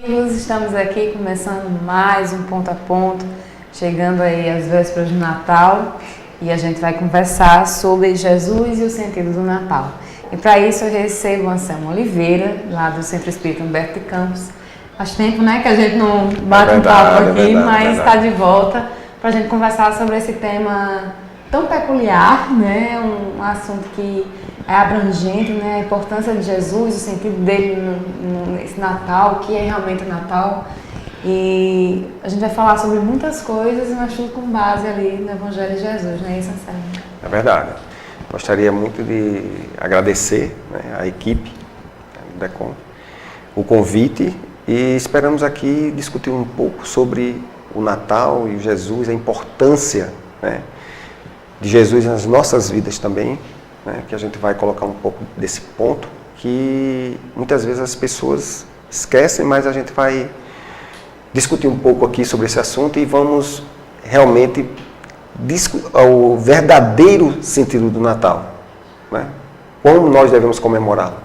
Amigos, estamos aqui começando mais um ponto a ponto, chegando aí às vésperas do Natal, e a gente vai conversar sobre Jesus e o sentido do Natal. E para isso eu recebo o Anselmo Oliveira, lá do Centro Espírita Humberto de Campos. Faz tempo, né, que a gente não bate um papo aqui, mas está de volta para a gente conversar sobre esse tema tão peculiar, né, um assunto que é abrangente, né, a importância de Jesus, o sentido dele nesse Natal, o que é realmente o Natal. E a gente vai falar sobre muitas coisas, mas tudo com base ali no Evangelho de Jesus, não é isso, Anselmo? É verdade. Gostaria muito de agradecer, né, à equipe do DECOM o convite, e esperamos aqui discutir um pouco sobre o Natal e o Jesus, a importância, né, de Jesus nas nossas vidas também, né, que a gente vai colocar um pouco desse ponto que muitas vezes as pessoas esquecem, mas a gente vai discutir um pouco aqui sobre esse assunto e vamos realmente o verdadeiro sentido do Natal, né? Como nós devemos comemorá-lo.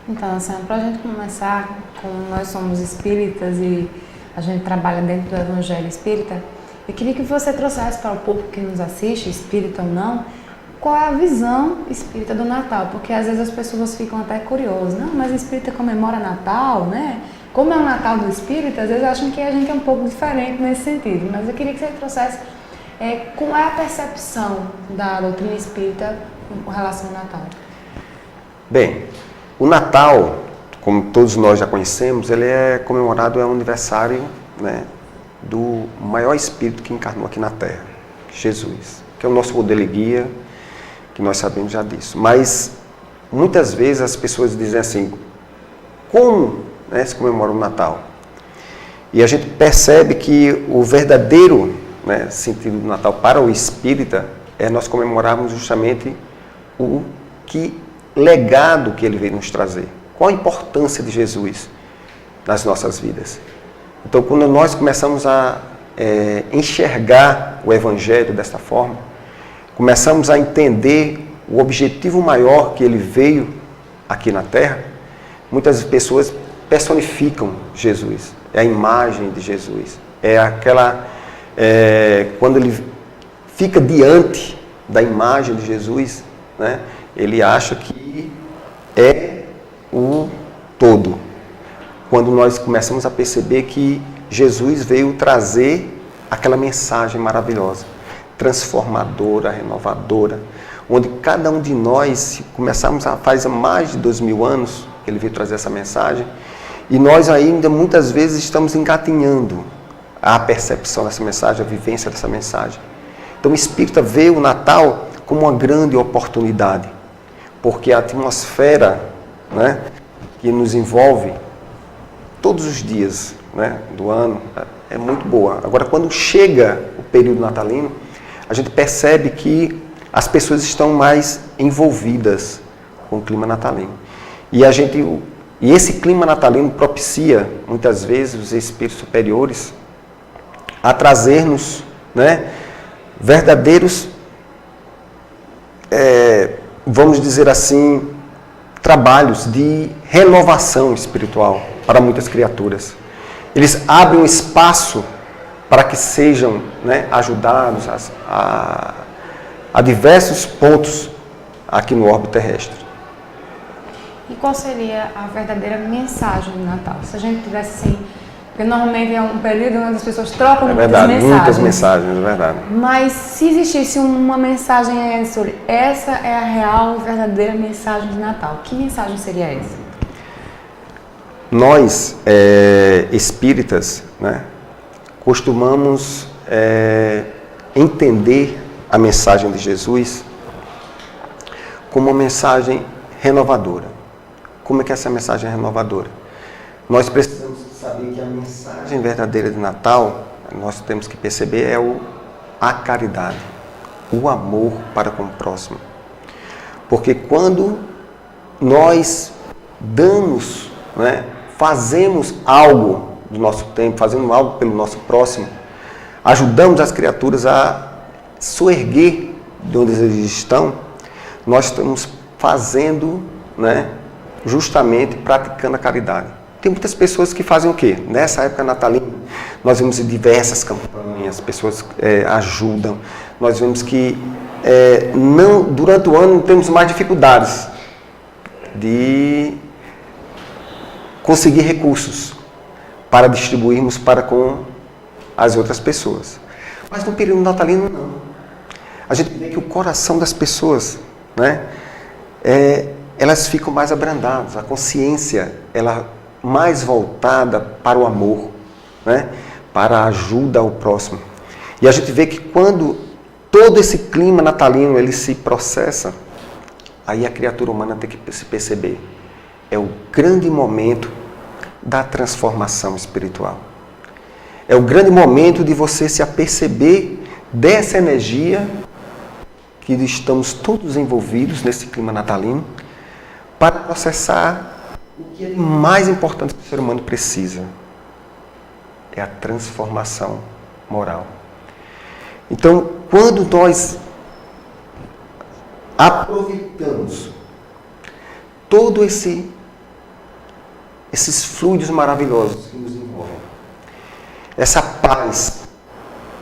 Então, Anselmo, para a gente começar, como nós somos espíritas e a gente trabalha dentro do Evangelho Espírita, eu queria que você trouxesse para o público que nos assiste, espírita ou não, qual é a visão espírita do Natal, porque às vezes as pessoas ficam até curiosas, não, mas o espírita comemora Natal, né? Como é o Natal do espírita, às vezes acham que a gente é um pouco diferente nesse sentido, mas eu queria que você trouxesse qual é a percepção da doutrina espírita com relação ao Natal. Bem, o Natal, como todos nós já conhecemos, ele é comemorado, é o aniversário, né, do maior espírito que encarnou aqui na Terra, Jesus, que é o nosso modelo e guia, que nós sabemos já disso. Mas muitas vezes as pessoas dizem assim, como, né, se comemora o Natal? E a gente percebe que o verdadeiro, né, sentido do Natal para o espírita é nós comemorarmos justamente o legado que ele veio nos trazer. Qual a importância de Jesus nas nossas vidas? Então, quando nós começamos a enxergar o Evangelho desta forma, começamos a entender o objetivo maior que ele veio aqui na Terra, muitas pessoas personificam Jesus, é a imagem de Jesus, é aquela, quando ele fica diante da imagem de Jesus, né, ele acha que é o todo. Quando nós começamos a perceber que Jesus veio trazer aquela mensagem maravilhosa, transformadora, renovadora, onde cada um de nós começamos a faz mais de 2000 anos que ele veio trazer essa mensagem, e nós ainda muitas vezes estamos engatinhando a percepção dessa mensagem, a vivência dessa mensagem. Então o Espírita vê o Natal como uma grande oportunidade, porque a atmosfera, né, que nos envolve todos os dias, né, do ano é muito boa. Agora, quando chega o período natalino, a gente percebe que as pessoas estão mais envolvidas com o clima natalino. E esse clima natalino propicia, muitas vezes, os espíritos superiores a trazer-nos, né, verdadeiros, vamos dizer assim, trabalhos de renovação espiritual para muitas criaturas. Eles abrem um espaço para que sejam, né, ajudados a diversos pontos aqui no orbe terrestre. E qual seria a verdadeira mensagem do Natal? Se a gente tivesse assim, porque normalmente é um período onde as pessoas trocam muitas mensagens, é verdade. Mas se existisse uma mensagem sobre essa é a real, verdadeira mensagem de Natal, que mensagem seria essa? Nós, espíritas, né, costumamos entender a mensagem de Jesus como uma mensagem renovadora. Como é que essa mensagem é renovadora? Nós precisamos saber que a mensagem verdadeira de Natal, nós temos que perceber, é a caridade, o amor para com o próximo. Porque quando nós damos, né, fazemos algo do nosso tempo, fazemos algo pelo nosso próximo, ajudamos as criaturas a soerguer de onde eles estão, nós estamos fazendo, né, justamente praticando a caridade. tem muitas pessoas que fazem o quê? Nessa época natalina, nós vemos diversas campanhas, pessoas ajudam, nós vemos que durante o ano temos mais dificuldades de conseguir recursos para distribuirmos para com as outras pessoas. Mas no período natalino, não. A gente vê que o coração das pessoas, né, elas ficam mais abrandadas, a consciência ela mais voltada para o amor, né, para a ajuda ao próximo. E a gente vê que quando todo esse clima natalino ele se processa, aí a criatura humana tem que se perceber. É o grande momento da transformação espiritual. É o grande momento de você se aperceber dessa energia que estamos todos envolvidos nesse clima natalino para processar o que é mais importante que o ser humano precisa. É a transformação moral. Então, quando nós aproveitamos todo esses fluidos maravilhosos que nos envolvem, essa paz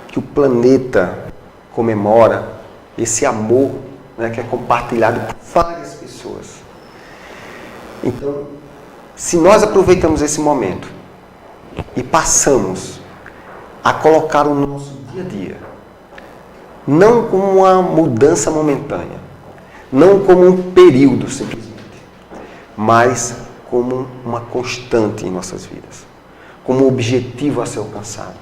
que o planeta comemora, esse amor, né, que é compartilhado por várias pessoas. Então, se nós aproveitamos esse momento e passamos a colocar o nosso dia a dia, não como uma mudança momentânea, não como um período simplesmente, mas como uma constante em nossas vidas, como um objetivo a ser alcançado.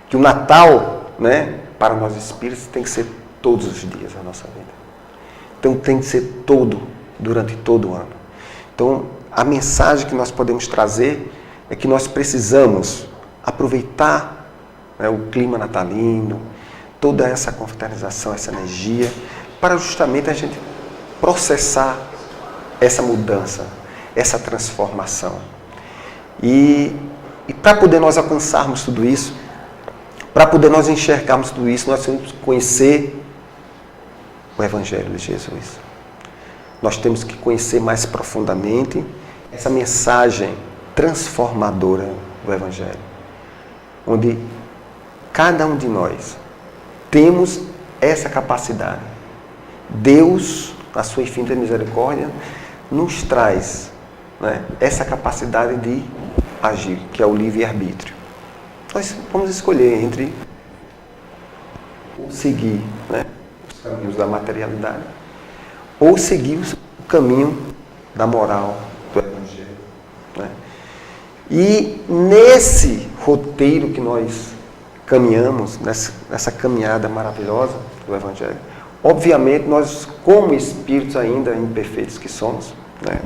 Que o Natal, né, para nós espíritos, tem que ser todos os dias da nossa vida. Então tem que ser durante todo o ano. Então a mensagem que nós podemos trazer é que nós precisamos aproveitar, né, o clima natalino, toda essa confraternização, essa energia, para justamente a gente processar essa mudança, essa transformação. E para poder nós alcançarmos tudo isso, para poder nós enxergarmos tudo isso, nós temos que conhecer o Evangelho de Jesus. Nós temos que conhecer mais profundamente essa mensagem transformadora do Evangelho, onde cada um de nós temos essa capacidade. Deus, na sua infinita misericórdia, nos traz, né, essa capacidade de agir, que é o livre-arbítrio. Nós vamos escolher entre ou seguir, né, os caminhos da materialidade ou seguir o caminho da moral do Evangelho, né? E nesse roteiro que nós caminhamos, nessa caminhada maravilhosa do Evangelho, obviamente nós, como espíritos ainda imperfeitos que somos, né,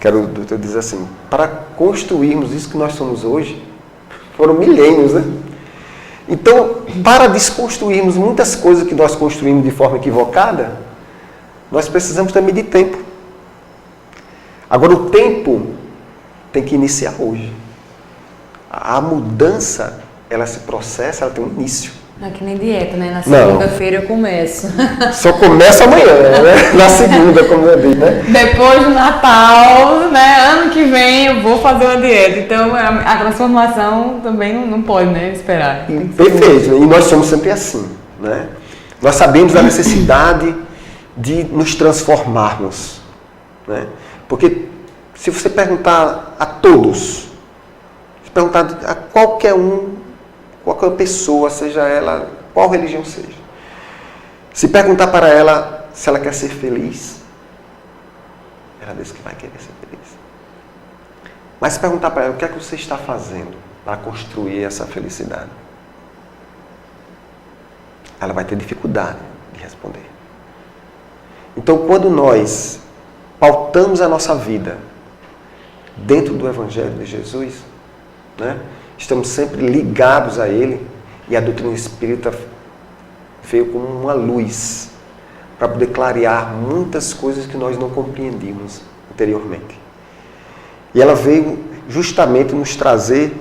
quero dizer assim, para construirmos isso que nós somos hoje, foram milênios, né? Então, para desconstruirmos muitas coisas que nós construímos de forma equivocada, nós precisamos também de tempo. Agora, o tempo tem que iniciar hoje. A mudança, ela se processa, ela tem um início. Não é que nem dieta, né? Na segunda-feira eu começo. Só começa amanhã, né? Na segunda, como eu disse, né? Depois do Natal, né? Ano que vem eu vou fazer uma dieta. Então a transformação também não pode, né, esperar. Perfeito. E nós somos sempre assim, né? Nós sabemos da necessidade de nos transformarmos, né? Porque se você perguntar a todos, se perguntar a qualquer pessoa, seja ela, qual religião seja, se perguntar para ela se ela quer ser feliz, ela diz que vai querer ser feliz. Mas se perguntar para ela o que é que você está fazendo para construir essa felicidade, ela vai ter dificuldade de responder. Então, quando nós pautamos a nossa vida dentro do Evangelho de Jesus, né, estamos sempre ligados a Ele, e a doutrina espírita veio como uma luz para poder clarear muitas coisas que nós não compreendíamos anteriormente. E ela veio justamente nos trazer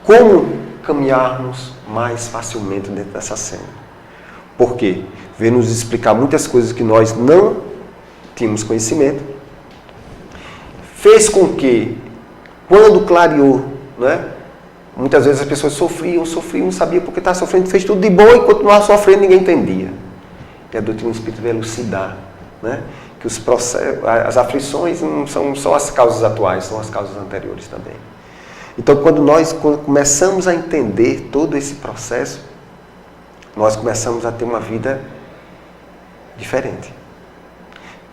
como caminharmos mais facilmente dentro dessa cena. Por quê? Veio nos explicar muitas coisas que nós não tínhamos conhecimento, fez com que Quando clareou, né? Muitas vezes as pessoas sofriam, não sabiam porque estava sofrendo, fez tudo de bom e continuava sofrendo, ninguém entendia. E a doutrina espírita veio elucidar, né? Que os processos, as aflições não são só as causas atuais, são as causas anteriores também. Então, quando começamos a entender todo esse processo, nós começamos a ter uma vida diferente.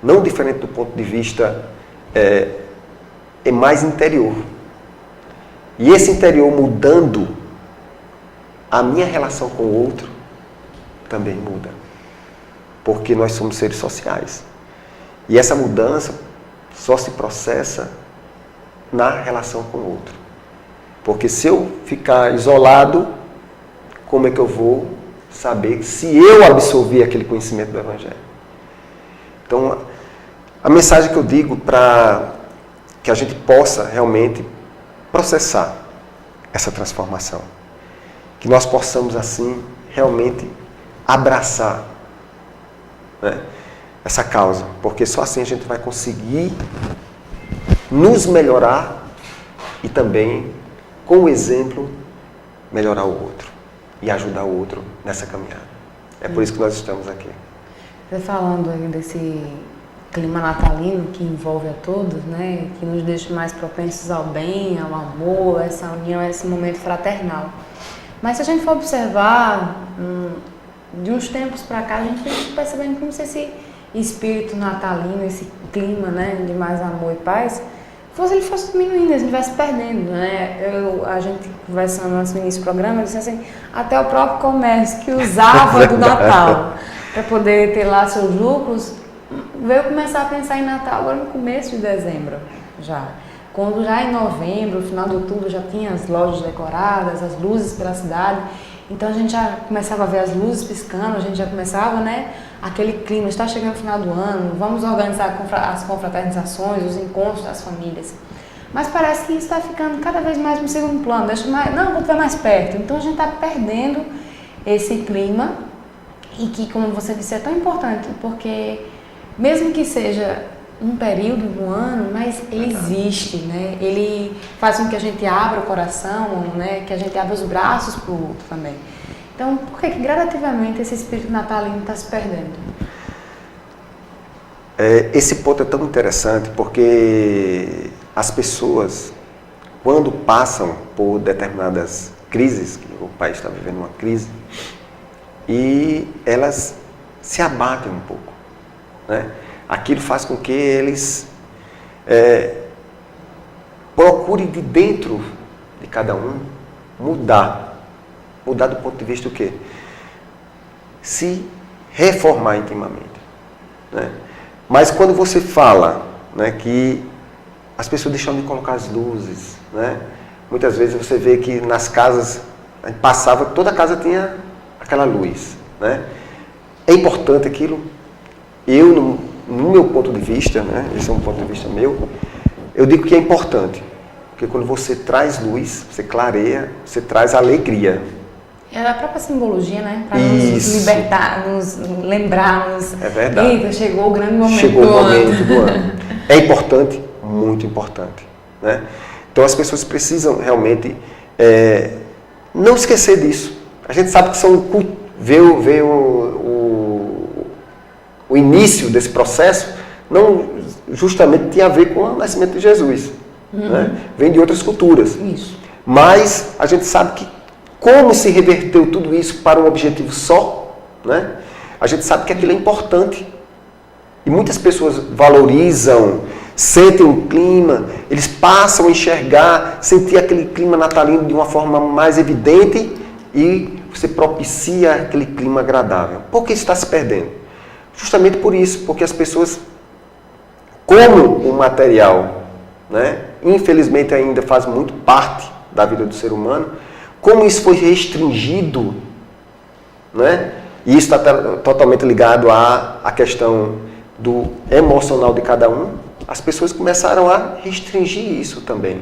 Não diferente do ponto de vista é mais interior. E esse interior mudando, a minha relação com o outro também muda. Porque nós somos seres sociais. E essa mudança só se processa na relação com o outro. Porque se eu ficar isolado, como é que eu vou saber se eu absorvi aquele conhecimento do Evangelho? Então, a mensagem que eu digo para que a gente possa realmente processar essa transformação. Que nós possamos, assim, realmente abraçar, né, essa causa. Porque só assim a gente vai conseguir nos melhorar e também, com o exemplo, melhorar o outro e ajudar o outro nessa caminhada. É por isso que nós estamos aqui. Você falando aí desse clima natalino que envolve a todos, né, que nos deixa mais propensos ao bem, ao amor, essa união, esse momento fraternal. Mas se a gente for observar, de uns tempos para cá, a gente vem percebendo como se esse espírito natalino, esse clima, né, de mais amor e paz, ele fosse diminuindo, ele vai se perdendo, né? A gente conversando antes no início do programa, eu disse assim, até o próprio comércio que usava do Natal para poder ter lá seus lucros, veio começar a pensar em Natal agora no começo de dezembro, já. Quando já em novembro, final de outubro, já tinha as lojas decoradas, as luzes pela cidade, então a gente já começava a ver as luzes piscando, a gente já começava, né, aquele clima, está chegando o final do ano, vamos organizar as confraternizações, os encontros das famílias. Mas parece que isso está ficando cada vez mais no segundo plano, vou ver mais perto. Então a gente está perdendo esse clima e que, como você disse, é tão importante, porque mesmo que seja um período do ano, mas ele existe, né? Ele faz com que a gente abra o coração, né? Que a gente abra os braços para o outro também. Então, por que gradativamente esse espírito natalino está se perdendo? Esse ponto é tão interessante porque as pessoas, quando passam por determinadas crises, que o país está vivendo uma crise, e elas se abatem um pouco, né? Aquilo faz com que eles procurem de dentro de cada um mudar do ponto de vista do quê? Se reformar intimamente, né? Mas quando você fala, né, que as pessoas deixam de colocar as luzes, né? Muitas vezes você vê que nas casas, a gente passava, toda casa tinha aquela luz, né? É importante aquilo. Eu, no meu ponto de vista, né, esse é um ponto de vista meu, eu digo que é importante, porque quando você traz luz, você clareia, você traz alegria. É a própria simbologia, né? Para nos libertar, nos lembrar, É verdade. Eita, chegou o grande momento do ano. É importante, muito importante, né? Então as pessoas precisam realmente não esquecer disso. A gente sabe que veio o início desse processo não justamente tinha a ver com o nascimento de Jesus. Né? Vem de outras culturas. Isso. Mas a gente sabe que como se reverteu tudo isso para um objetivo só, né? A gente sabe que aquilo é importante. E muitas pessoas valorizam, sentem um clima, eles passam a enxergar, sentir aquele clima natalino de uma forma mais evidente e você propicia aquele clima agradável. Por que isso está se perdendo? Justamente por isso, porque as pessoas, como o material, né, infelizmente ainda faz muito parte da vida do ser humano, como isso foi restringido, né, e isso está totalmente ligado à questão do emocional de cada um, as pessoas começaram a restringir isso também.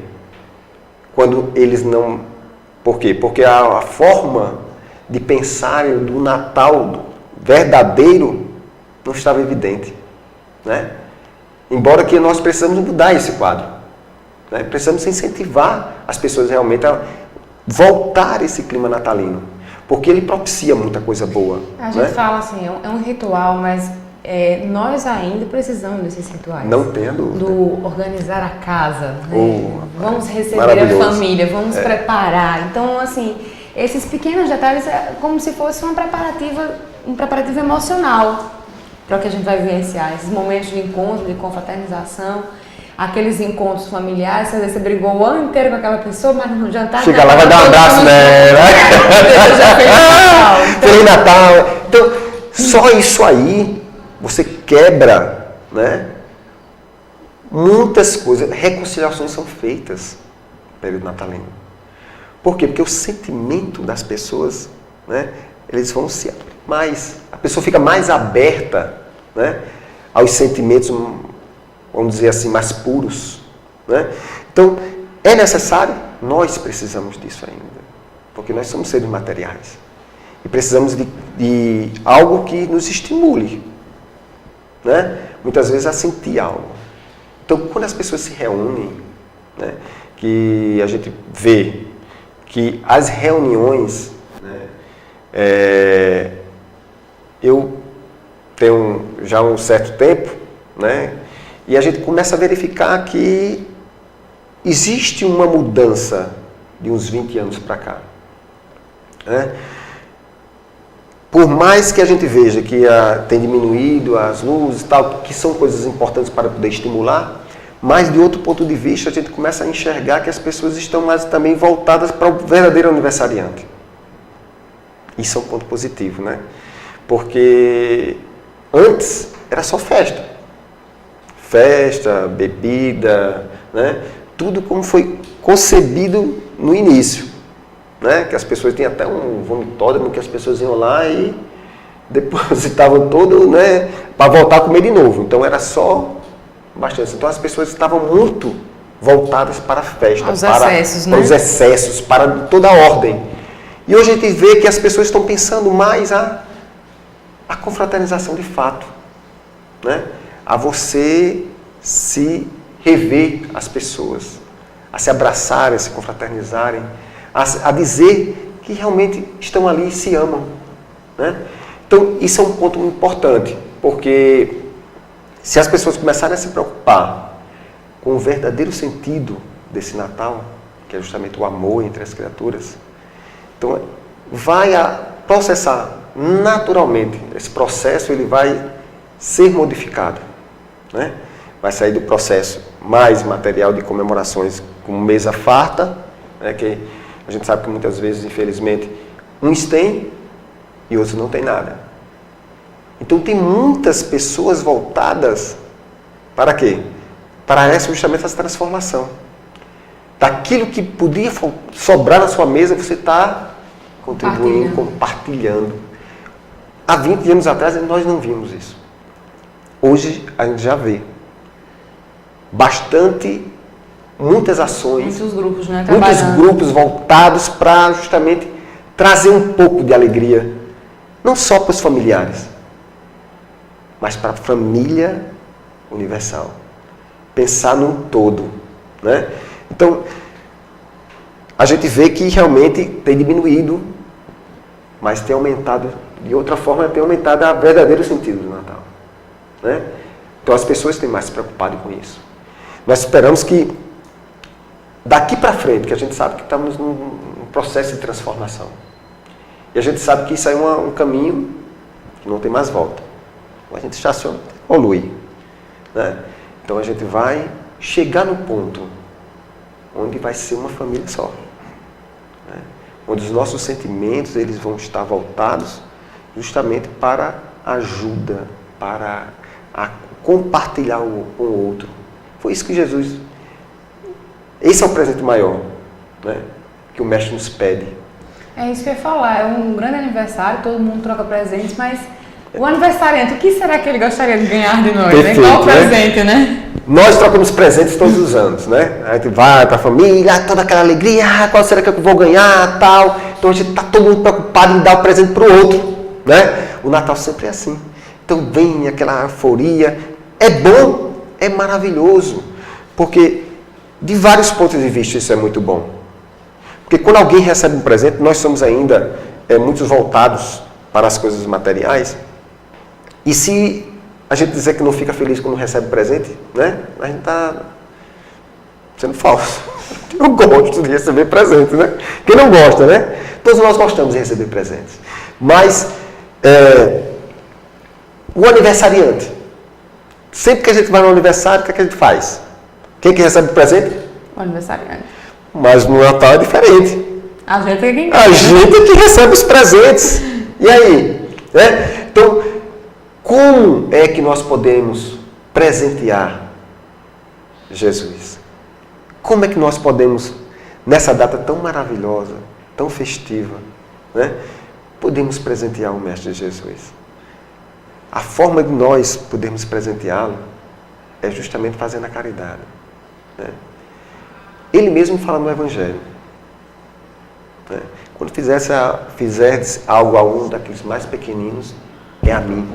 Quando eles não... Por quê? Porque a forma de pensarem do Natal verdadeiro não estava evidente, né? Embora que nós precisamos mudar esse quadro. né? Precisamos incentivar as pessoas realmente a voltar a esse clima natalino, porque ele propicia muita coisa boa. A gente fala assim, é um ritual, mas nós ainda precisamos desses rituais. Não tenha dúvida. Do organizar a casa, né? Vamos receber a família, vamos preparar. Então, assim, esses pequenos detalhes é como se fosse um preparativo emocional para o que a gente vai vivenciar. Esses momentos de encontro, de confraternização, aqueles encontros familiares, às vezes você brigou o ano inteiro com aquela pessoa, mas no jantar... Chega lá, vai dar um abraço, né? Feliz Natal! Então, só isso aí, você quebra, né? Muitas coisas, reconciliações são feitas no período natalino. Por quê? Porque o sentimento das pessoas, né? Eles vão se abrir mais. A pessoa fica mais aberta, né? Aos sentimentos, vamos dizer assim, mais puros, né? Então, é necessário? Nós precisamos disso ainda. Porque nós somos seres materiais. E precisamos de algo que nos estimule, né? Muitas vezes a sentir algo. Então, quando as pessoas se reúnem, né? Que a gente vê que as reuniões, né? Eu tenho já um certo tempo, né? E a gente começa a verificar que existe uma mudança de uns 20 anos para cá, né? Por mais que a gente veja que tem diminuído as luzes e tal, que são coisas importantes para poder estimular, mas de outro ponto de vista a gente começa a enxergar que as pessoas estão mais também voltadas para o verdadeiro aniversariante. Isso é um ponto positivo, né? Porque antes era só festa. Festa, bebida, né? Tudo como foi concebido no início. Né? Que as pessoas tinham até um vomitódromo que as pessoas iam lá e depositavam todo, né? Para voltar a comer de novo. Então era só bastante. Então as pessoas estavam muito voltadas para a festa, para os excessos, para toda a ordem. E hoje a gente vê que as pessoas estão pensando mais a confraternização de fato, né? A você se rever as pessoas, a se abraçarem, a se confraternizarem, a dizer que realmente estão ali e se amam, né? Então, isso é um ponto muito importante, porque se as pessoas começarem a se preocupar com o verdadeiro sentido desse Natal, que é justamente o amor entre as criaturas, então vai processar naturalmente. Esse processo ele vai ser modificado, né? Vai sair do processo mais material de comemorações como mesa farta, né? Que a gente sabe que muitas vezes, infelizmente, uns têm e outros não têm nada. Então tem muitas pessoas voltadas para quê? Para justamente essa transformação. Daquilo que podia sobrar na sua mesa, você está contribuindo, compartilhando. Há 20 anos atrás nós não vimos isso. Hoje a gente já vê. Muitas ações, muitos grupos, né, muitos grupos voltados para justamente trazer um pouco de alegria, não só para os familiares, mas para a família universal. Pensar num todo, né? Então, a gente vê que realmente tem diminuído, mas tem aumentado, de outra forma, tem aumentado o verdadeiro sentido do Natal, né? Então, as pessoas têm mais se preocupado com isso. Nós esperamos que daqui para frente, que a gente sabe que estamos num processo de transformação. E a gente sabe que isso é um caminho que não tem mais volta. A gente estaciona, evolui, né? Então a gente vai chegar no ponto onde vai ser uma família só, né? Onde os nossos sentimentos eles vão estar voltados justamente para a ajuda, para compartilhar com o outro. Foi isso que Jesus... Esse é o presente maior, né? Que o Mestre nos pede. É isso que eu ia falar. É um grande aniversário, todo mundo troca presentes, mas o aniversariante, o que será que ele gostaria de ganhar de nós? Perfeito, né? Qual o presente, né? Nós trocamos presentes todos os anos, né? A gente vai para a família, toda aquela alegria, qual será que eu vou ganhar, tal. Então a gente está todo mundo preocupado em dar o presente para o outro, né? O Natal sempre é assim. Então vem aquela euforia. É bom, é maravilhoso, porque De vários pontos de vista isso é muito bom. Porque quando alguém recebe um presente, nós somos ainda muito voltados para as coisas materiais. E se a gente dizer que não fica feliz quando recebe presente, né? A gente está sendo falso. Eu gosto de receber presente, né? Quem não gosta, né? Todos nós gostamos de receber presentes. Mas o aniversariante, sempre que a gente vai no aniversário, o que é que a gente faz? Quem que recebe presente? O aniversariante. Mas no Natal é diferente. A gente é quem A gente é que recebe os presentes. E aí? Né? Então, como é que nós podemos presentear Jesus? Como é que nós podemos, nessa data tão maravilhosa, tão festiva, né, podemos presentear o Mestre Jesus? A forma de nós podermos presenteá-lo é justamente fazendo a caridade. Né? Ele mesmo fala no Evangelho. Né? Quando fizeres algo a um daqueles mais pequeninos, é a mim.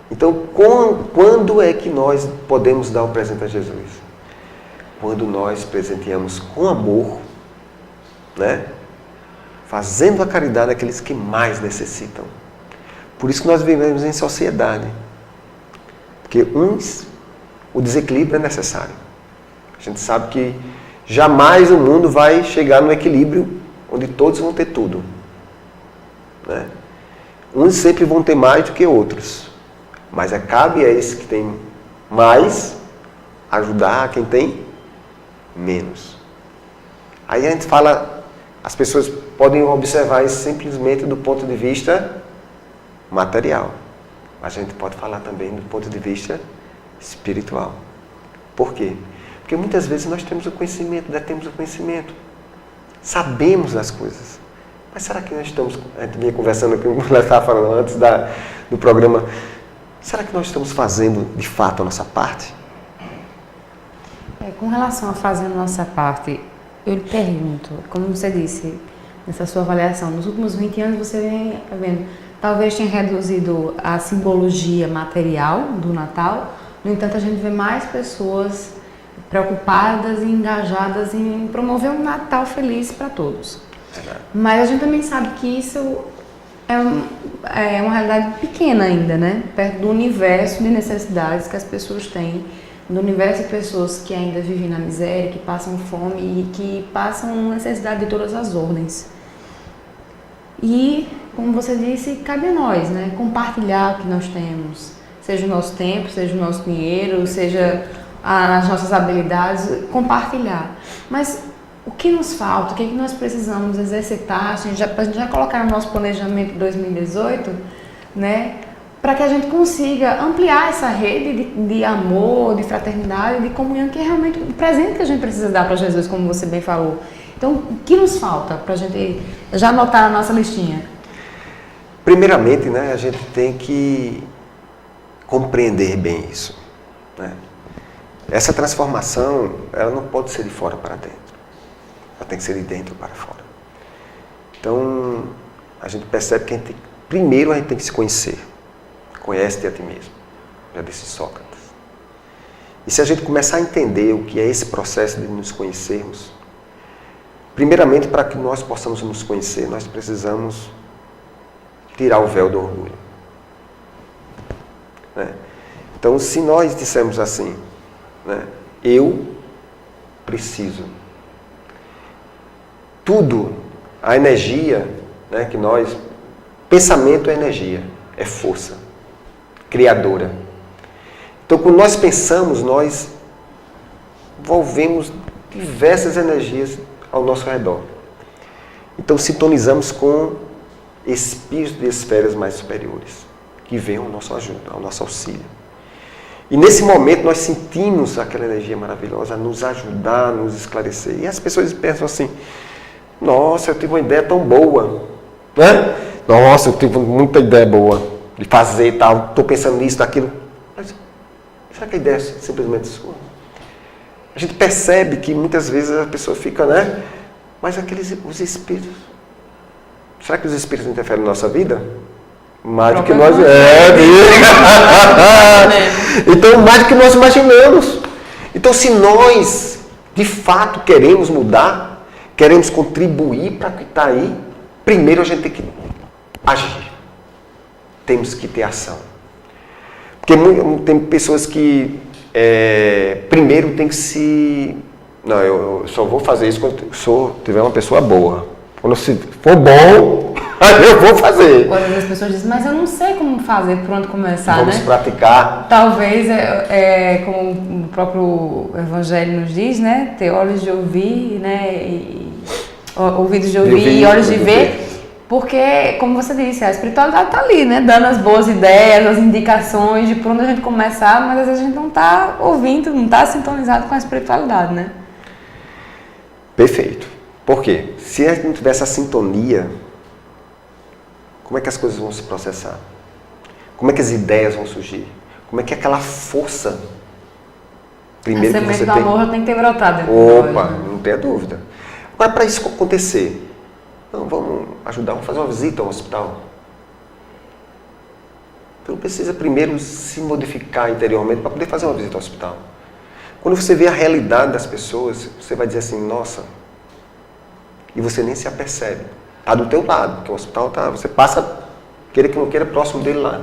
Então, quando é que nós podemos dar o presente a Jesus? Quando nós presenteamos com amor, né? Fazendo a caridade àqueles que mais necessitam. Por isso que nós vivemos em sociedade. Porque o desequilíbrio é necessário. A gente sabe que jamais o mundo vai chegar no equilíbrio onde todos vão ter tudo. Né? Uns sempre vão ter mais do que outros. Mas cabe a esse que tem mais ajudar a quem tem menos. Aí a gente fala, as pessoas podem observar isso simplesmente do ponto de vista material. Mas a gente pode falar também do ponto de vista espiritual. Por quê? Porque muitas vezes nós temos o conhecimento, detemos o conhecimento. Sabemos das coisas. Mas será que nós estamos... A gente vinha conversando aqui, como nós estávamos falando antes do programa. Será que nós estamos fazendo, de fato, a nossa parte? Com relação a fazer a nossa parte, eu lhe pergunto, como você disse, nessa sua avaliação, nos últimos 20 anos você vem vendo, talvez tenha reduzido a simbologia material do Natal, no entanto a gente vê mais pessoas preocupadas e engajadas em promover um Natal feliz para todos. Mas a gente também sabe que isso é uma realidade pequena ainda, né? Perto do universo de necessidades que as pessoas têm, do universo de pessoas que ainda vivem na miséria, que passam fome e que passam necessidade de todas as ordens. E, como você disse, cabe a nós, né? Compartilhar o que nós temos, seja o nosso tempo, seja o nosso dinheiro, seja as nossas habilidades, compartilhar. Mas o que nos falta, o que nós precisamos exercitar, para a gente já colocar no nosso planejamento de 2018, né, para que a gente consiga ampliar essa rede de amor, de fraternidade, de comunhão, que é realmente o presente que a gente precisa dar para Jesus, como você bem falou. Então, o que nos falta para a gente já anotar na nossa listinha? Primeiramente, né, a gente tem que compreender bem isso. Né? Essa transformação, ela não pode ser de fora para dentro. Ela tem que ser de dentro para fora. Então, a gente percebe que primeiro a gente tem que se conhecer. Conhece-te a ti mesmo. Já disse Sócrates. E se a gente começar a entender o que é esse processo de nos conhecermos, primeiramente, para que nós possamos nos conhecer, nós precisamos tirar o véu do orgulho. Né? Então, se nós dissermos assim, né, eu preciso. Tudo, a energia, né, que nós... Pensamento é energia, é força criadora. Então, quando nós pensamos, nós envolvemos diversas energias ao nosso redor. Então, sintonizamos com espíritos de esferas mais superiores, que vêm ao nosso ajuda, ao nosso auxílio. E nesse momento nós sentimos aquela energia maravilhosa a nos ajudar, a nos esclarecer. E as pessoas pensam assim, nossa, eu tive uma ideia tão boa, né? Nossa, eu tive muita ideia boa de fazer e tal, estou pensando nisso, daquilo. Mas será que a ideia é simplesmente sua? A gente percebe que muitas vezes a pessoa fica, né? Mas os espíritos, será que os espíritos interferem na nossa vida? Mais do que nós... Então, mais do que nós imaginamos. Então, se nós, de fato, queremos mudar, queremos contribuir para o que está aí, primeiro a gente tem que agir. Temos que ter ação. Porque tem pessoas que primeiro tem que se... Não, eu só vou fazer isso quando eu tiver uma pessoa boa. Quando se for bom, aí eu vou fazer. Quando as pessoas dizem, mas eu não sei como fazer, por onde começar, Vamos praticar. Talvez, como o próprio Evangelho nos diz, né? Ter olhos de ouvir, né? Ouvidos de ouvir e olhos de ver. Porque, como você disse, a espiritualidade está ali, né? Dando as boas ideias, as indicações de por onde a gente começar, mas às vezes a gente não está ouvindo, não está sintonizado com a espiritualidade, né? Perfeito. Por quê? Se a gente não tiver essa sintonia, como é que as coisas vão se processar? Como é que as ideias vão surgir? Como é que aquela força, primeiro que você tem... A semente do amor tem que ter brotado. Opa, não tenha dúvida. Agora, para isso acontecer, vamos ajudar, vamos fazer uma visita ao hospital. Então precisa primeiro se modificar interiormente para poder fazer uma visita ao hospital. Quando você vê a realidade das pessoas, você vai dizer assim, nossa, e você nem se apercebe. Está do teu lado, porque o hospital está, você passa, queira que não queira, próximo dele lá.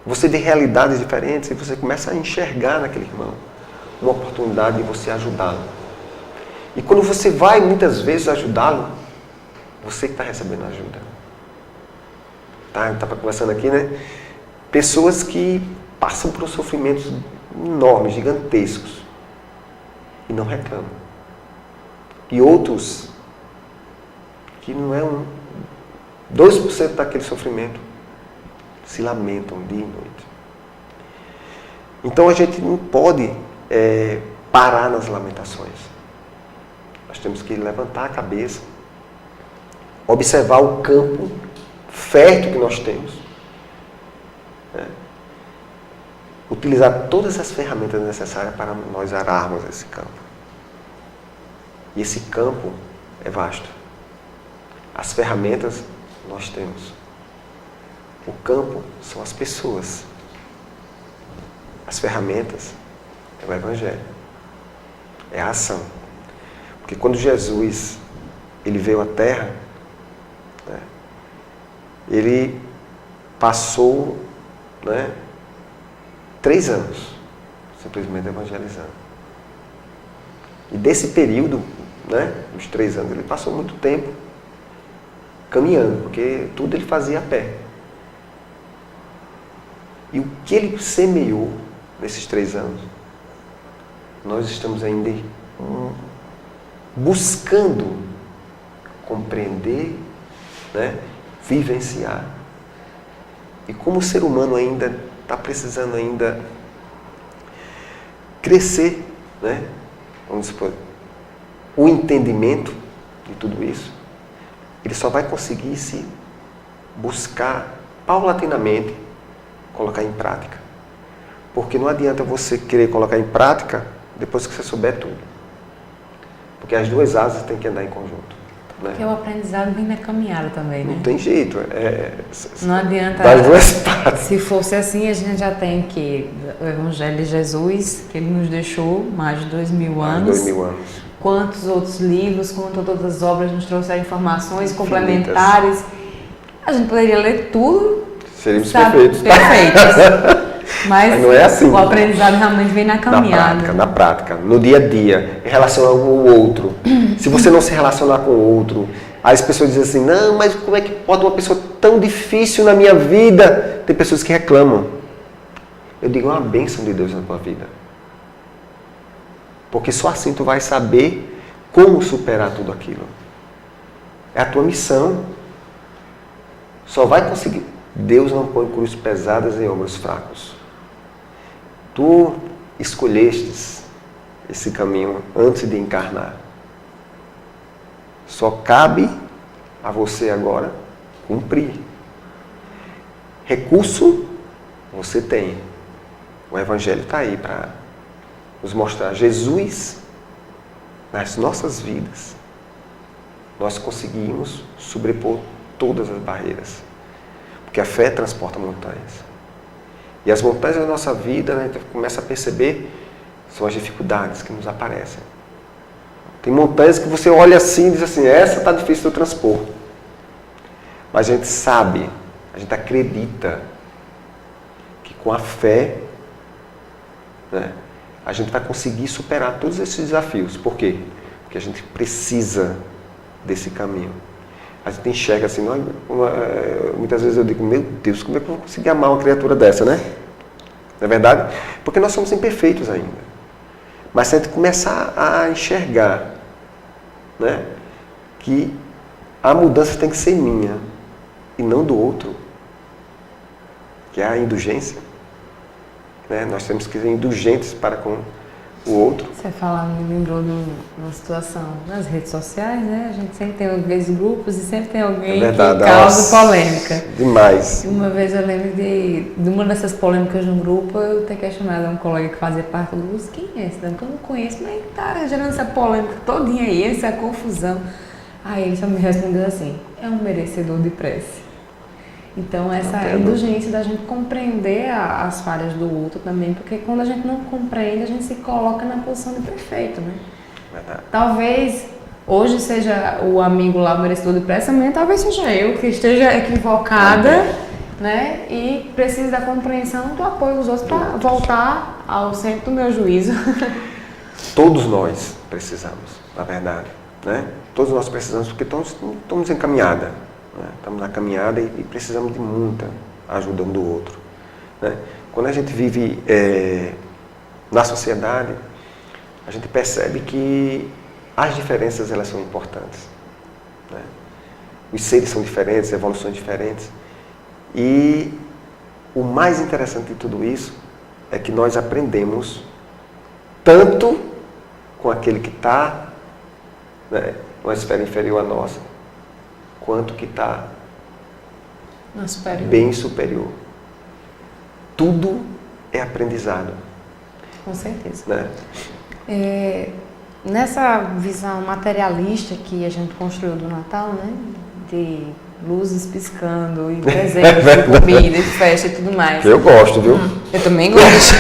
Você vê realidades diferentes e você começa a enxergar naquele irmão uma oportunidade de você ajudá-lo. E quando você vai muitas vezes ajudá-lo, você que está recebendo ajuda. Tá? Estava conversando aqui, né? Pessoas que passam por sofrimentos enormes, gigantescos, e não reclamam. E outros que não é 2% daquele sofrimento, se lamentam dia e noite. Então a gente não pode parar nas lamentações. Nós temos que levantar a cabeça, observar o campo fértil que nós temos, né? Utilizar todas as ferramentas necessárias para nós ararmos esse campo. E esse campo é vasto. As ferramentas nós temos. O campo são as pessoas. As ferramentas é o Evangelho. É a ação. Porque quando Jesus ele veio à Terra, né, ele passou, né, 3 anos simplesmente evangelizando. E desse período, né, os 3 anos, ele passou muito tempo caminhando, porque tudo ele fazia a pé. E o que ele semeou nesses 3 anos, nós estamos ainda buscando compreender, né, vivenciar. E como o ser humano ainda está precisando ainda crescer, né, vamos supor, o entendimento de tudo isso, ele só vai conseguir se buscar paulatinamente colocar em prática. Porque não adianta você querer colocar em prática depois que você souber tudo. Porque as duas asas têm que andar em conjunto. Né? Porque o aprendizado vem na caminhada também, né? Não tem jeito. Não adianta. Das duas partes. Se fosse assim, a gente já tem que o Evangelho de Jesus, que ele nos deixou mais de 2000 anos. Mais de 2000 anos. Quantos outros livros, quantas outras obras nos trouxeram informações complementares. A gente poderia ler tudo. Seríamos perfeitos. Mas não é assim. O aprendizado realmente vem na caminhada. Na prática, no dia a dia, em relação ao outro. Se você não se relacionar com o outro, aí as pessoas dizem assim, não, mas como é que pode uma pessoa tão difícil na minha vida? Tem pessoas que reclamam. Eu digo, é uma bênção de Deus na tua vida. Porque só assim tu vai saber como superar tudo aquilo. É a tua missão. Só vai conseguir. Deus não põe cruz pesadas em ombros fracos. Tu escolhestes esse caminho antes de encarnar. Só cabe a você agora cumprir. Recurso você tem. O Evangelho está aí para nos mostrar Jesus nas nossas vidas. Nós conseguimos sobrepor todas as barreiras. Porque Porque a fé transporta montanhas. E as montanhas da nossa vida, né, a gente começa a perceber, são as dificuldades que nos aparecem. Tem montanhas que você olha assim e diz assim, essa está difícil de eu transpor. Mas a gente sabe, a gente acredita que com a fé, né, a gente vai conseguir superar todos esses desafios. Por quê? Porque a gente precisa desse caminho. A gente enxerga assim, muitas vezes eu digo, meu Deus, como é que eu vou conseguir amar uma criatura dessa, né? Não é verdade? Porque nós somos imperfeitos ainda. Mas se a gente começar a enxergar, né, que a mudança tem que ser minha e não do outro, que é a indulgência, né? Nós temos que ser indulgentes para com o outro. Você me lembrou de uma situação nas redes sociais, né? A gente sempre tem alguns grupos e sempre tem alguém que causa polêmica. Demais. Uma vez eu lembro de uma dessas polêmicas no grupo, eu ter questionado a um colega que fazia parte do grupo, quem é esse? Porque eu não conheço, mas tá gerando essa polêmica todinha aí, essa confusão. Aí ele só me respondeu assim, é um merecedor de prece. Então, essa indulgência da gente compreender as falhas do outro também, porque quando a gente não compreende, a gente se coloca na posição de perfeito, né? Verdade. Talvez hoje seja o amigo lá, o merecedor de prece, amanhã talvez seja eu que esteja equivocada, né? E precise da compreensão do apoio dos outros para voltar ao centro do meu juízo. Todos nós precisamos, na verdade, né? Todos nós precisamos, porque estamos em caminhada. Estamos na caminhada e precisamos de muita ajuda um do outro. Né? Quando a gente vive na sociedade, a gente percebe que as diferenças elas são importantes. Né? Os seres são diferentes, evoluções diferentes. E o mais interessante de tudo isso é que nós aprendemos tanto com aquele que está, né, numa esfera inferior à nossa, quanto que está bem superior. Tudo é aprendizado. Com certeza. Né? Nessa visão materialista que a gente construiu do Natal, né? De luzes piscando, e presentes, e comida, e festa e tudo mais. Eu gosto, viu? Eu também gosto.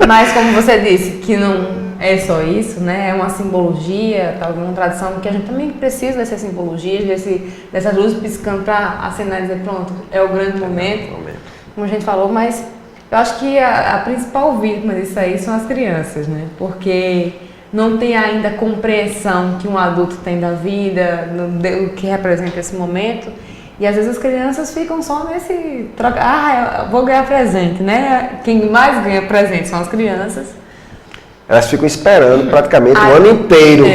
Mas como você disse, que não é só isso, né? É uma simbologia, talvez uma tradição, que a gente também precisa dessas simbologias, dessas luzes piscando para acenar e dizer, pronto, é o grande momento, como a gente falou, mas eu acho que a principal vítima disso aí são as crianças, né? Porque não tem ainda a compreensão que um adulto tem da vida, o que representa esse momento, e às vezes as crianças ficam só nesse troca, eu vou ganhar presente, né? Quem mais ganha presente são as crianças. Elas ficam esperando praticamente o ano inteiro.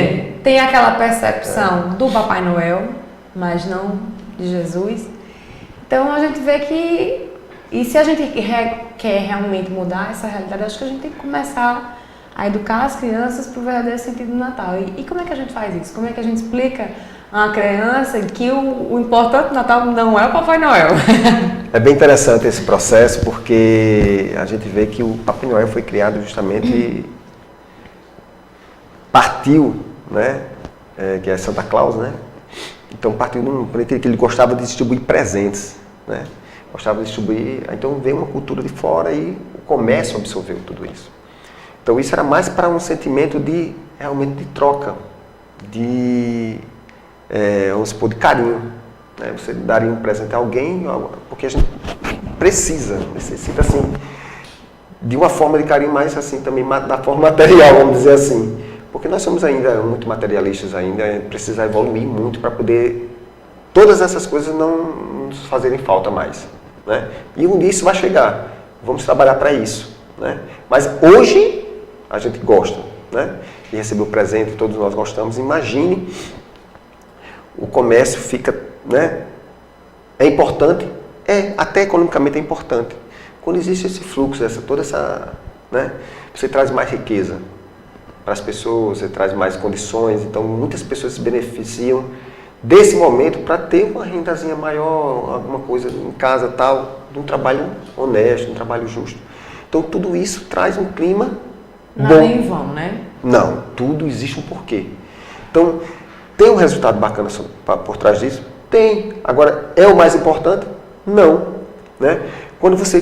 Tem aquela percepção do Papai Noel, mas não de Jesus. Então a gente vê que, e se a gente quer realmente mudar essa realidade, acho que a gente tem que começar a educar as crianças para o verdadeiro sentido do Natal. E como é que a gente faz isso? Como é que a gente explica a uma criança que o importante do Natal não é o Papai Noel? É bem interessante esse processo, porque a gente vê que o Papai Noel foi criado justamente... Partiu, né, que é Santa Claus, né? Então partiu que ele gostava de distribuir presentes, né? Gostava de distribuir, então veio uma cultura de fora e o comércio absorveu tudo isso. Então isso era mais para um sentimento de realmente de troca, de vamos supor, de carinho, né? Você daria um presente a alguém, porque a gente necessita assim de uma forma de carinho, mais assim também da forma material, vamos dizer assim. Porque nós somos ainda muito materialistas ainda, precisa evoluir muito para poder todas essas coisas não nos fazerem falta mais. Né? E um dia isso vai chegar, vamos trabalhar para isso. Né? Mas hoje a gente gosta, né? De receber o presente, todos nós gostamos. Imagine, o comércio fica, né? É importante, até economicamente é importante. Quando existe esse fluxo, toda essa, né? Você traz mais riqueza para as pessoas, você traz mais condições, então muitas pessoas se beneficiam desse momento para ter uma rendazinha maior, alguma coisa em casa tal, de um trabalho honesto, um trabalho justo. Então tudo isso traz um clima bom. Nada em vão, né? Não, tudo existe um porquê. Então, tem um resultado bacana por trás disso? Tem. Agora, é o mais importante? Não. Né? Quando você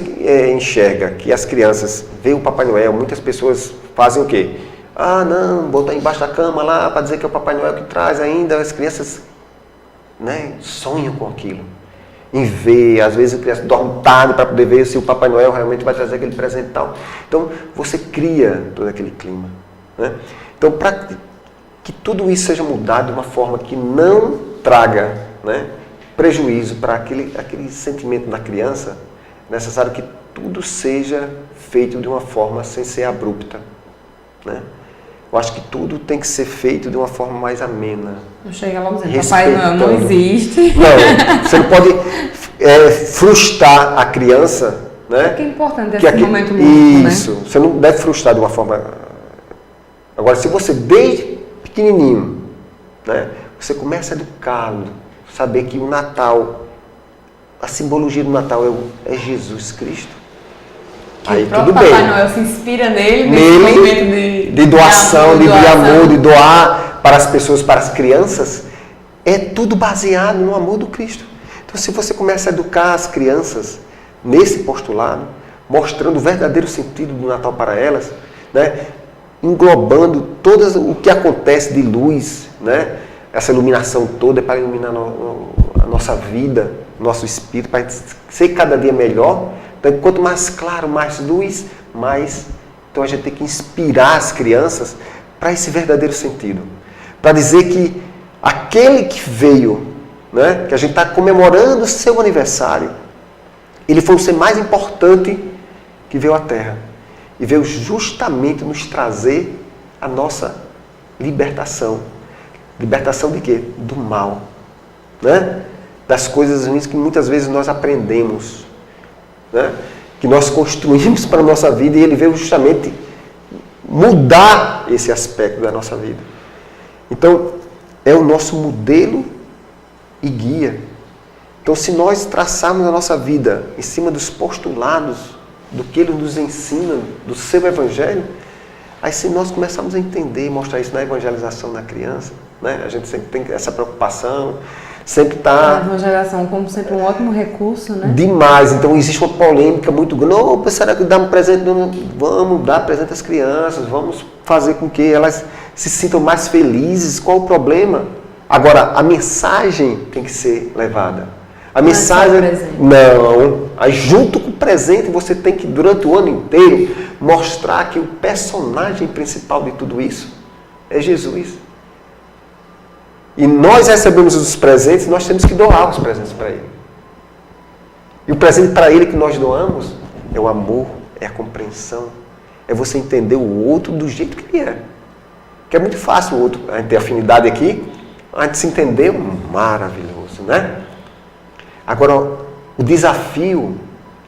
enxerga que as crianças veem o Papai Noel, muitas pessoas fazem o quê? Ah, não, botar embaixo da cama lá para dizer que é o Papai Noel que traz ainda. As crianças, né, sonham com aquilo. Em ver, às vezes a criança dorme tarde para poder ver se o Papai Noel realmente vai trazer aquele presente e tal. Então, você cria todo aquele clima. Né? Então, para que tudo isso seja mudado de uma forma que não traga, né, prejuízo para aquele sentimento da criança, é necessário que tudo seja feito de uma forma sem ser abrupta. Né? Eu acho que tudo tem que ser feito de uma forma mais amena. Não chega logo dizendo, Papai Noel não existe. Não, você não pode frustrar a criança. Né? O que é importante esse momento lúdico, isso, né? Você não deve frustrar de uma forma... Agora, se você, desde pequenininho, né, você começa a educá-lo, saber que o Natal, a simbologia do Natal é Jesus Cristo. Que aí tudo bem. Papai Noel se inspira nele movimento de doação, de amor, de doar para as pessoas, para as crianças. É tudo baseado no amor do Cristo. Então, se você começa a educar as crianças nesse postulado, mostrando o verdadeiro sentido do Natal para elas, né, englobando todo o que acontece de luz, né, essa iluminação toda é para iluminar a nossa vida, nosso espírito, para ser cada dia melhor. Então, quanto mais claro, mais luz, mais... Então, a gente tem que inspirar as crianças para esse verdadeiro sentido. Para dizer que aquele que veio, né, que a gente está comemorando o seu aniversário, ele foi o ser mais importante que veio à Terra. E veio justamente nos trazer a nossa libertação. Libertação de quê? Do mal. Né? Das coisas ruins que muitas vezes nós aprendemos. Né? Que nós construímos para a nossa vida e ele veio justamente mudar esse aspecto da nossa vida. Então, é o nosso modelo e guia. Então, se nós traçarmos a nossa vida em cima dos postulados do que ele nos ensina, do seu evangelho, aí se nós começarmos a entender e mostrar isso na evangelização da criança, né? A gente sempre tem essa preocupação, sempre está... A evangelização como sempre um ótimo recurso, né? Demais. Então existe uma polêmica muito grande. Não, será que dá um presente? Não, vamos dar presente às crianças, vamos fazer com que elas se sintam mais felizes. Qual o problema? Agora, a mensagem tem que ser levada. A mensagem... Não. Aí junto com o presente você tem que, durante o ano inteiro, mostrar que o personagem principal de tudo isso é Jesus. E nós recebemos os presentes, nós temos que doar os presentes para Ele. E o presente para Ele que nós doamos é o amor, é a compreensão, é você entender o outro do jeito que ele é. Que é muito fácil o outro, a gente ter afinidade aqui, a gente se entender, maravilhoso, né? Agora, o desafio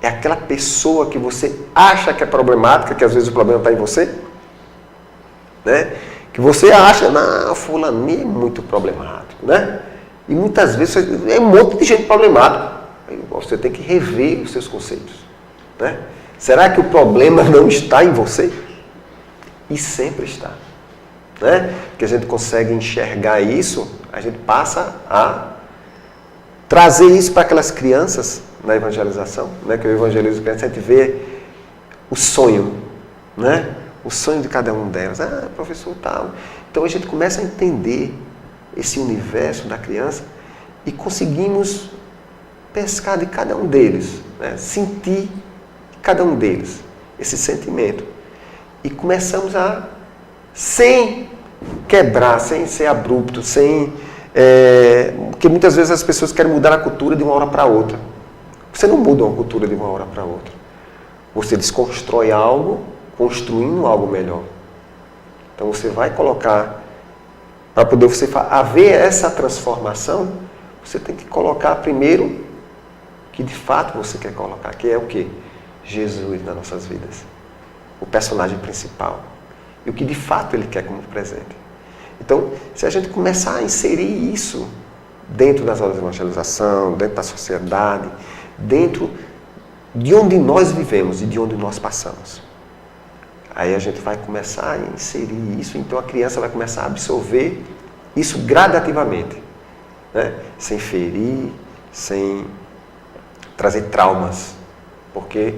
é aquela pessoa que você acha que é problemática, que às vezes o problema está em você, né? Que você acha, não, fulaninho é muito problemático, né? E muitas vezes é um monte de gente problemática. Você tem que rever os seus conceitos, né? Será que o problema não está em você? E sempre está, né? Que a gente consegue enxergar isso, a gente passa a trazer isso para aquelas crianças na evangelização, né? Que eu evangelizo a criança, a gente vê o sonho, né? O sonho de cada um delas. Ah, professor, tal. Então a gente começa a entender esse universo da criança e conseguimos pescar de cada um deles, né? Sentir de cada um deles esse sentimento. E começamos a, sem quebrar, sem ser abrupto, sem... porque muitas vezes as pessoas querem mudar a cultura de uma hora para outra. Você não muda uma cultura de uma hora para outra. Você desconstrói algo, construindo algo melhor. Então você vai colocar, para poder você haver essa transformação, você tem que colocar primeiro que de fato você quer colocar, que é o quê? Jesus nas nossas vidas. O personagem principal. E o que de fato ele quer como presente. Então, se a gente começar a inserir isso dentro das aulas de evangelização, dentro da sociedade, dentro de onde nós vivemos e de onde nós passamos, aí a gente vai começar a inserir isso, então a criança vai começar a absorver isso gradativamente, né? Sem ferir, sem trazer traumas, porque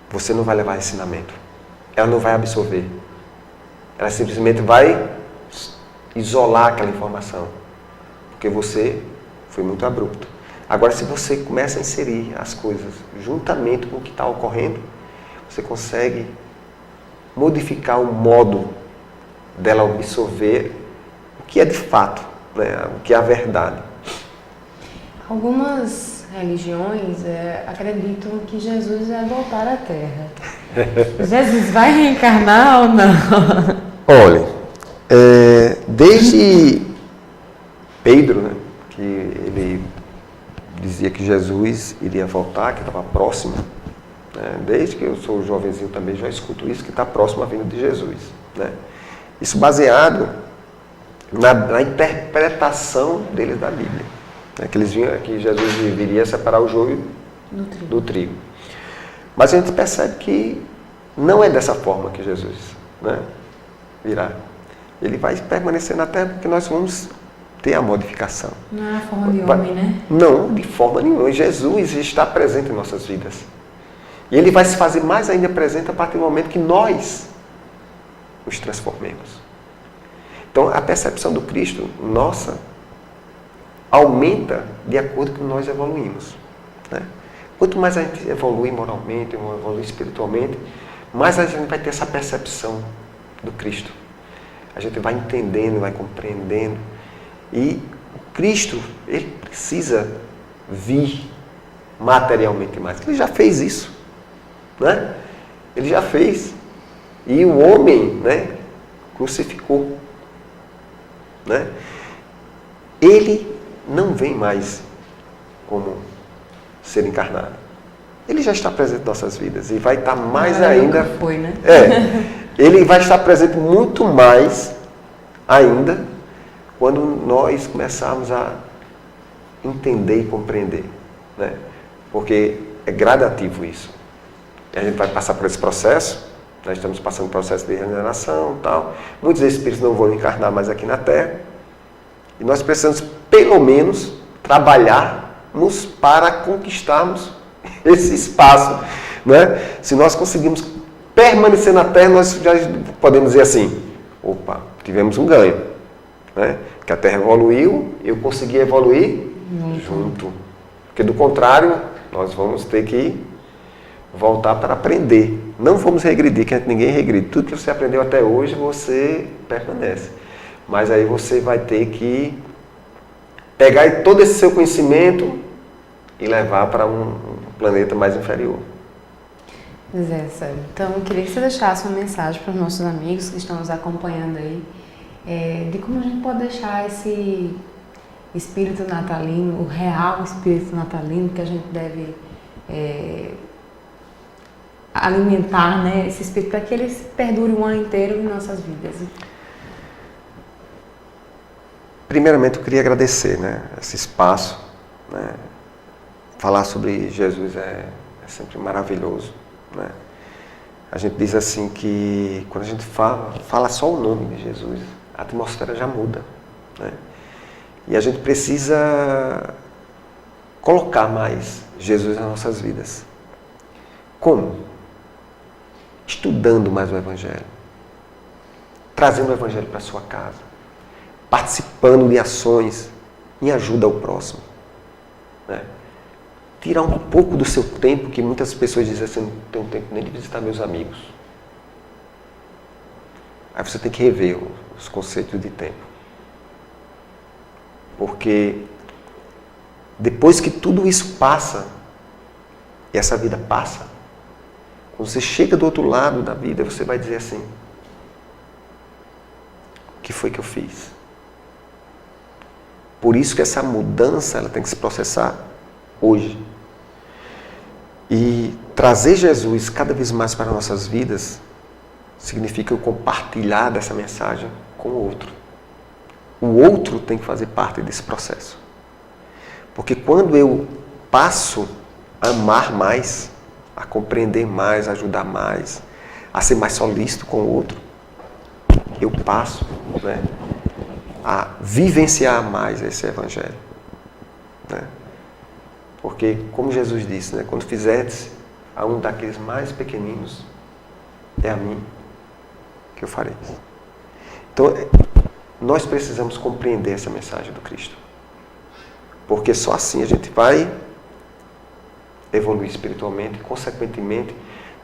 você não vai levar ensinamento. Ela não vai absorver. Ela simplesmente vai isolar aquela informação, porque você foi muito abrupto. Agora, se você começa a inserir as coisas juntamente com o que está ocorrendo, você consegue modificar o modo dela absorver o que é de fato, né? O que é a verdade. Algumas religiões acreditam que Jesus vai voltar à Terra. Jesus vai reencarnar ou não? Olha, desde Pedro, né, que ele dizia que Jesus iria voltar, que estava próximo, né, desde que eu sou jovenzinho também já escuto isso, que está próximo à vinda de Jesus. Né? Isso baseado na interpretação deles da Bíblia. Né, que eles viam que Jesus viria separar o joio do trigo. Mas a gente percebe que não é dessa forma que Jesus, né, virá. Ele vai permanecer na terra porque nós vamos ter a modificação. Não é a forma de homem, né? Não, de forma nenhuma. Jesus está presente em nossas vidas. E ele vai se fazer mais ainda presente a partir do momento que nós nos transformemos. Então, a percepção do Cristo, nossa, aumenta de acordo com que nós evoluímos. Né? Quanto mais a gente evolui moralmente, evolui espiritualmente, mais a gente vai ter essa percepção do Cristo. A gente vai entendendo, vai compreendendo. E o Cristo, ele precisa vir materialmente mais. Ele já fez isso. Né? Ele já fez. E o homem, né, crucificou. Né? Ele não vem mais como ser encarnado. Ele já está presente em nossas vidas e vai estar mais ainda. Nunca foi, né? Ele vai estar presente muito mais ainda quando nós começarmos a entender e compreender, né? Porque é gradativo isso. A gente vai passar por esse processo. Nós estamos passando por um processo de regeneração e tal. Muitos espíritos não vão encarnar mais aqui na Terra. E nós precisamos, pelo menos, trabalharmos para conquistarmos esse espaço. Né? Se nós conseguimos permanecer na Terra, nós já podemos dizer assim, opa, tivemos um ganho. Né? Que a Terra evoluiu, eu consegui evoluir junto. Porque do contrário, nós vamos ter que voltar para aprender. Não vamos regredir, que ninguém regride. Tudo que você aprendeu até hoje, você permanece. Mas aí você vai ter que pegar todo esse seu conhecimento e levar para um planeta mais inferior. Pois é, Sérgio. Então, eu queria que você deixasse uma mensagem para os nossos amigos que estão nos acompanhando aí, de como a gente pode deixar esse espírito natalino, o real espírito natalino que a gente deve alimentar, né, esse espírito para que ele perdure o ano inteiro em nossas vidas. Primeiramente, eu queria agradecer, né, esse espaço. Né? Falar sobre Jesus é sempre maravilhoso. Né? A gente diz assim que quando a gente fala só o nome de Jesus, a atmosfera já muda. Né? E a gente precisa colocar mais Jesus nas nossas vidas. Como? Estudando mais o Evangelho. Trazendo o Evangelho para a sua casa. Participando de ações em ajuda ao próximo. Né? Tirar um pouco do seu tempo, que muitas pessoas dizem assim, não tenho tempo nem de visitar meus amigos. Aí você tem que rever os conceitos de tempo. Porque depois que tudo isso passa, e essa vida passa, quando você chega do outro lado da vida, você vai dizer assim, o que foi que eu fiz? Por isso que essa mudança ela tem que se processar hoje. E trazer Jesus cada vez mais para nossas vidas significa eu compartilhar dessa mensagem com o outro. O outro tem que fazer parte desse processo. Porque quando eu passo a amar mais, a compreender mais, a ajudar mais, a ser mais solícito com o outro, eu passo, né, a vivenciar mais esse Evangelho. Né? Porque, como Jesus disse, né, quando fizerdes a um daqueles mais pequeninos, é a mim que eu farei. Então, nós precisamos compreender essa mensagem do Cristo. Porque só assim a gente vai evoluir espiritualmente e, consequentemente,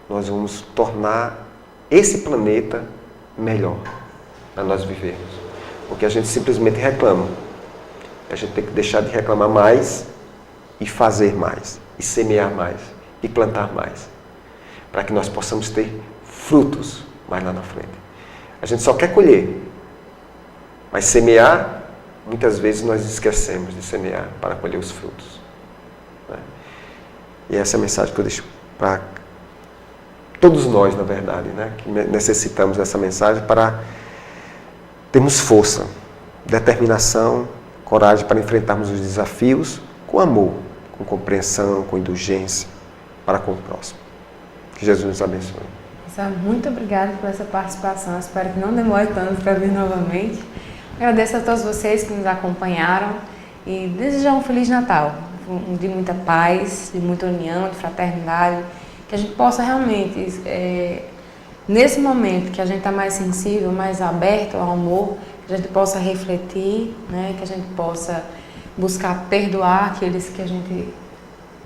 nós vamos tornar esse planeta melhor para nós vivermos. Porque a gente simplesmente reclama. A gente tem que deixar de reclamar mais e fazer mais, e semear mais, e plantar mais, para que nós possamos ter frutos mais lá na frente. A gente só quer colher, mas semear, muitas vezes nós esquecemos de semear para colher os frutos. Né? E essa é a mensagem que eu deixo para todos nós, na verdade, né? Que necessitamos dessa mensagem para termos força, determinação, coragem para enfrentarmos os desafios com amor, com compreensão, com indulgência para com o próximo. Que Jesus nos abençoe. Muito obrigada por essa participação. Espero que não demore tanto para vir novamente. Agradeço a todos vocês que nos acompanharam e desejar um Feliz Natal, de muita paz, de muita união, de fraternidade, que a gente possa realmente, nesse momento que a gente está mais sensível, mais aberto ao amor, que a gente possa refletir, né, que a gente possa buscar perdoar aqueles que a gente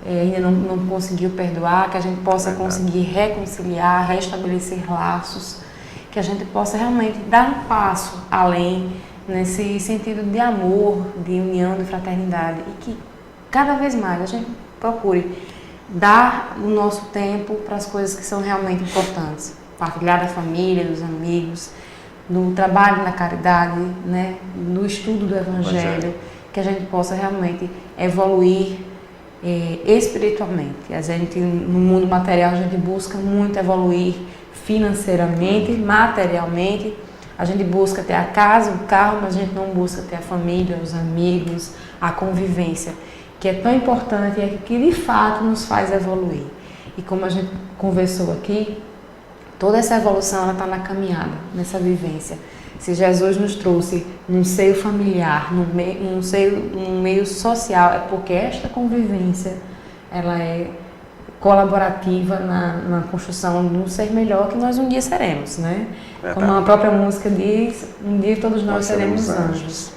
ainda não conseguiu perdoar, que a gente possa conseguir reconciliar, restabelecer laços, que a gente possa realmente dar um passo além nesse sentido de amor, de união, de fraternidade e que cada vez mais a gente procure dar o nosso tempo para as coisas que são realmente importantes, partilhar da família, dos amigos, no trabalho na caridade, né, no estudo do Evangelho, que a gente possa realmente evoluir espiritualmente. A gente, no mundo material, a gente busca muito evoluir financeiramente, materialmente. A gente busca ter a casa, o carro, mas a gente não busca ter a família, os amigos, a convivência, que é tão importante e que de fato nos faz evoluir. E como a gente conversou aqui, toda essa evolução está na caminhada, nessa vivência. Se Jesus nos trouxe num seio familiar, num meio social, é porque esta convivência ela é colaborativa na construção de um ser melhor que nós um dia seremos, né? Como a própria música diz, um dia todos nós seremos anjos.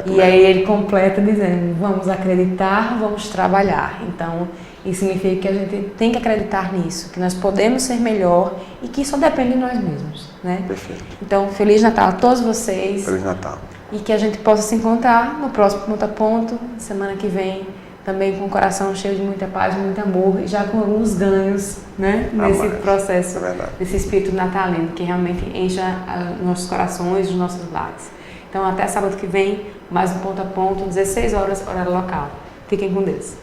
E aí ele completa dizendo, vamos acreditar, vamos trabalhar. Então, isso significa que a gente tem que acreditar nisso, que nós podemos ser melhor e que só depende de nós mesmos, né? Perfeito. Então, Feliz Natal a todos vocês. Feliz Natal. E que a gente possa se encontrar no próximo Ponto a Ponto, semana que vem, também com o coração cheio de muita paz, de muito amor e já com alguns ganhos, né? Nesse processo, desse espírito natalino, que realmente encha nossos corações, os nossos lares. Então, até sábado que vem, mais um Ponto a Ponto, 16 horas, horário local. Fiquem com Deus.